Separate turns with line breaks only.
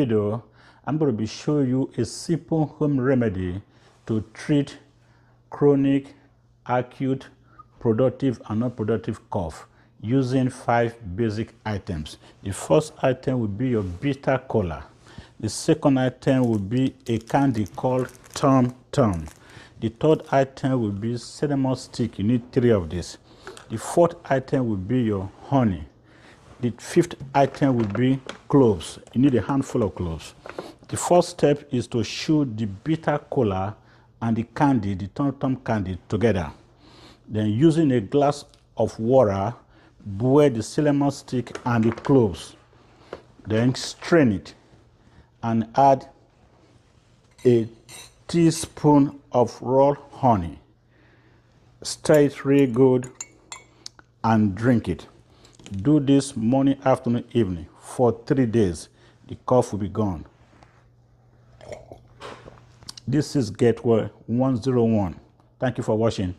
Video, I'm going to be showing you a simple home remedy to treat chronic, acute, productive and non-productive cough using 5 basic items. The first item will be your bitter cola. The second item will be a candy called Tom Tom. The third item will be cinnamon stick. You need 3 of these. The fourth item will be your honey. The fifth item will be cloves. You need a handful of cloves. The first step is to chew the bitter cola and the candy, the Tom Tom candy, together. Then using a glass of water, boil the cinnamon stick and the cloves. Then strain it and add a teaspoon of raw honey. Stir it really good and drink it. Do this morning, afternoon, evening for 3 days. The cough will be gone. This is Get Well 101. Thank you for watching.